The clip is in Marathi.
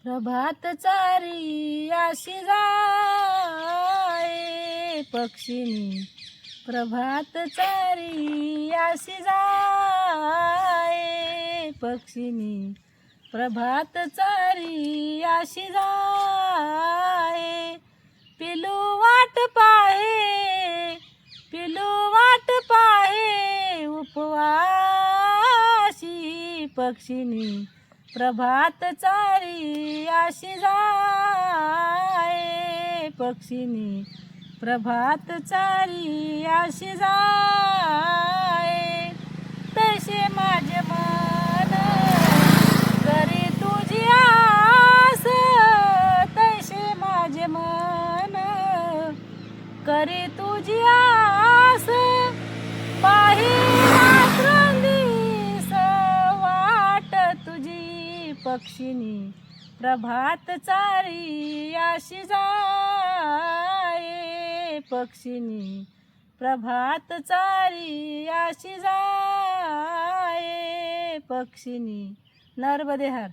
प्रभात चारी आशी जाए पक्षिणी, प्रभात चारी आशी जाए पक्षिणी, प्रभात चारी आशी जाए. पिलू वाट पाहे, पिलू वाट पाहे उपवासी पक्षिणी, प्रभात चारी आशी जाए पक्षिणी, प्रभात चारी आशी जाए. तैसे माझे मन करी तुझी आस, तैसे माझे मन करी तुझी आस. पाही रात्रंदिवस वाट तुझी पक्षिणी, प्रभात चारी आशी जाए पक्षिणी, प्रभात चारी आशी जाए पक्षिणी. नर्मदे हर.